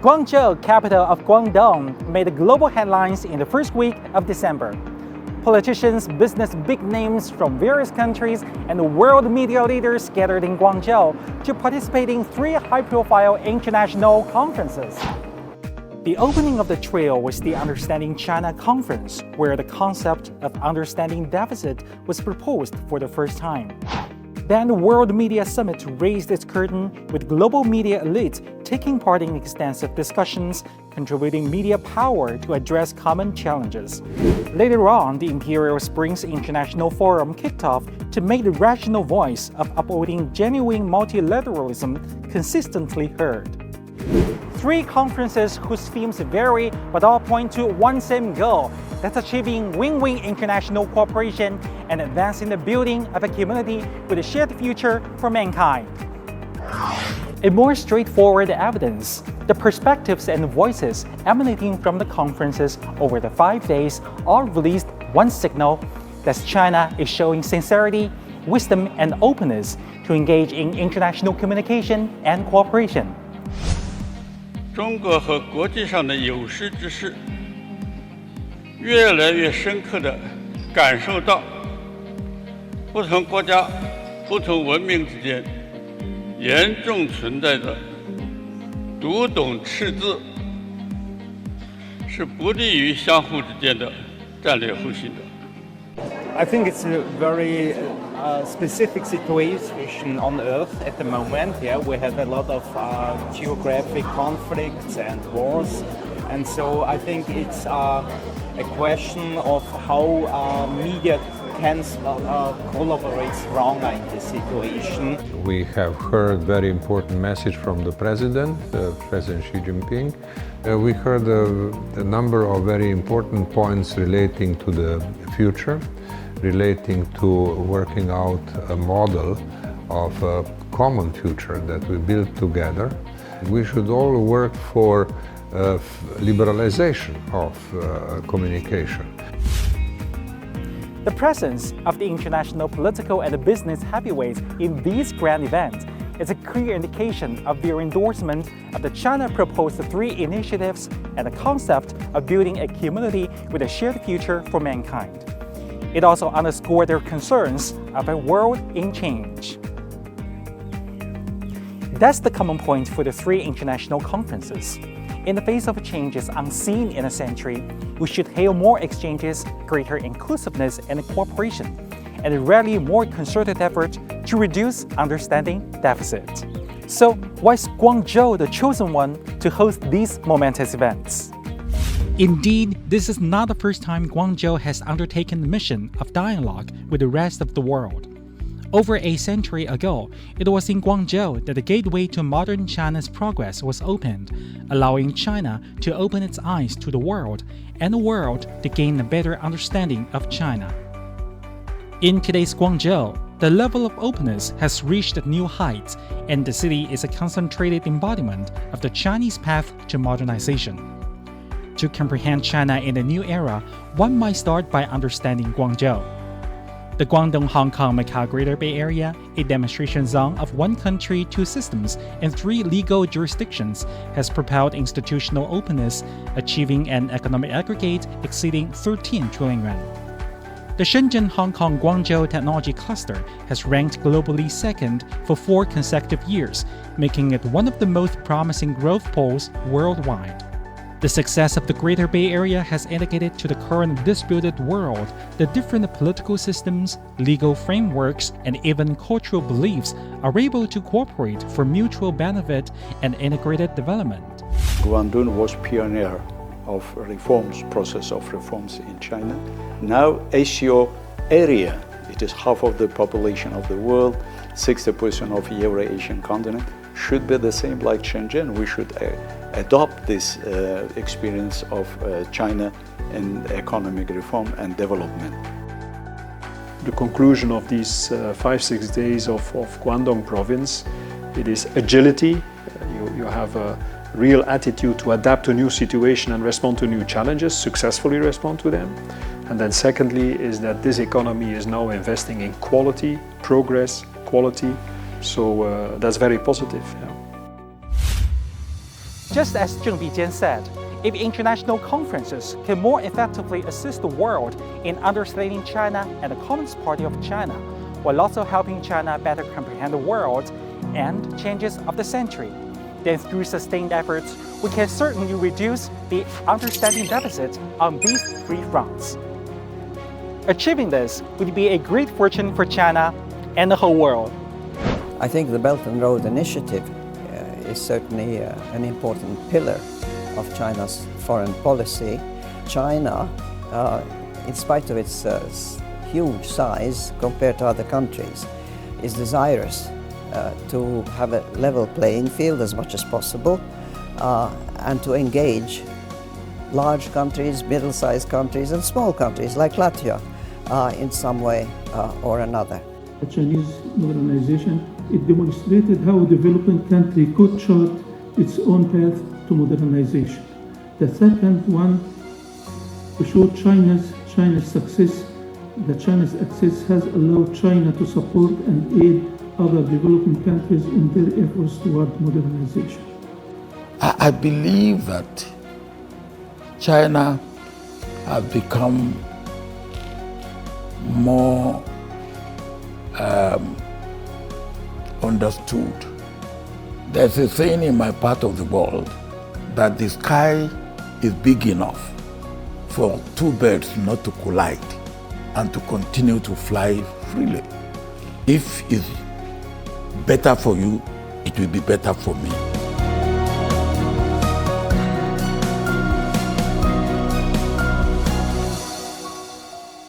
Guangzhou, capital of Guangdong, made global headlines in the first week of December. Politicians, business big names from various countries, and world media leaders gathered in Guangzhou to participate in 3 high-profile international conferences. The opening of the trio was the Understanding China Conference, where the concept of understanding deficit was proposed for the first time. Then the World Media Summit raised its curtain with global media elites taking part in extensive discussions, contributing media power to address common challenges. Later on, the Imperial Springs International Forum kicked off to make the rational voice of upholding genuine multilateralism consistently heard. 3 conferences whose themes vary but all point to one same goal, that's achieving win-win international cooperation and advancing the building of a community with a shared future for mankind. In more straightforward evidence, the perspectives and voices emanating from the conferences over the 5 days all released one signal that China is showing sincerity, wisdom, and openness to engage in international communication and cooperation. 中国和国际上的有识之士越来越深刻地感受到不同国家、不同文明之间严重存在着读懂识字是不利于相互之间的战略互信的。 I think it's a very specific situation on Earth at the moment. Yeah, we have a lot of geographic conflicts and wars, and so I think it's a question of how media can collaborate stronger in this situation. We have heard very important message from the President, President Xi Jinping. We heard a number of very important points relating to the future, relating to working out a model of a common future that we build together. We should all work for liberalization of communication. The presence of the international political and business heavyweights in these grand events is a clear indication of their endorsement of the China-proposed 3 initiatives and the concept of building a community with a shared future for mankind. It also underscored their concerns of a world in change. That's the common point for the 3 international conferences. In the face of changes unseen in a century, we should hail more exchanges, greater inclusiveness and cooperation, and rarely more concerted effort to reduce understanding deficit. So, why is Guangzhou the chosen one to host these momentous events? Indeed, this is not the first time Guangzhou has undertaken the mission of dialogue with the rest of the world. Over a century ago, it was in Guangzhou that the gateway to modern China's progress was opened, allowing China to open its eyes to the world and the world to gain a better understanding of China. In today's Guangzhou, the level of openness has reached new heights, and the city is a concentrated embodiment of the Chinese path to modernization. To comprehend China in the new era, one might start by understanding Guangzhou. The Guangdong-Hong Kong-Macau Greater Bay Area, a demonstration zone of 1 country, 2 systems, and 3 legal jurisdictions, has propelled institutional openness, achieving an economic aggregate exceeding 13 trillion yuan. The Shenzhen-Hong Kong-Guangzhou Technology Cluster has ranked globally 2nd for 4 consecutive years, making it one of the most promising growth poles worldwide. The success of the Greater Bay Area has indicated to the current disputed world that different political systems, legal frameworks, and even cultural beliefs are able to cooperate for mutual benefit and integrated development. Guangdong was pioneer of process of reforms in China. Now Asia area, it is half of the population of the world, 60% of Euro-Asian continent, should be the same like Shenzhen. We should adopt this experience of China in economic reform and development. The conclusion of these 5-6 days of Guangdong province, it is agility. You have a real attitude to adapt to new situation and respond to new challenges, successfully respond to them. And then secondly is that this economy is now investing in quality, progress, quality. So that's very positive. Yeah. Just as Zheng Bijian said, if international conferences can more effectively assist the world in understanding China and the Communist Party of China, while also helping China better comprehend the world and changes of the century, then through sustained efforts, we can certainly reduce the understanding deficit on these three fronts. Achieving this would be a great fortune for China and the whole world. I think the Belt and Road Initiative is certainly an important pillar of China's foreign policy. China, in spite of its huge size compared to other countries, is desirous to have a level playing field as much as possible and to engage large countries, middle-sized countries and small countries like Latvia in some way or another. The Chinese modernization, it demonstrated how a developing country could chart its own path to modernization. The second one, to show China's success, that China's access has allowed China to support and aid other developing countries in their efforts toward modernization. I believe that China has become more understood. There's a saying in my part of the world that the sky is big enough for two birds not to collide and to continue to fly freely. If it's better for you, it will be better for me.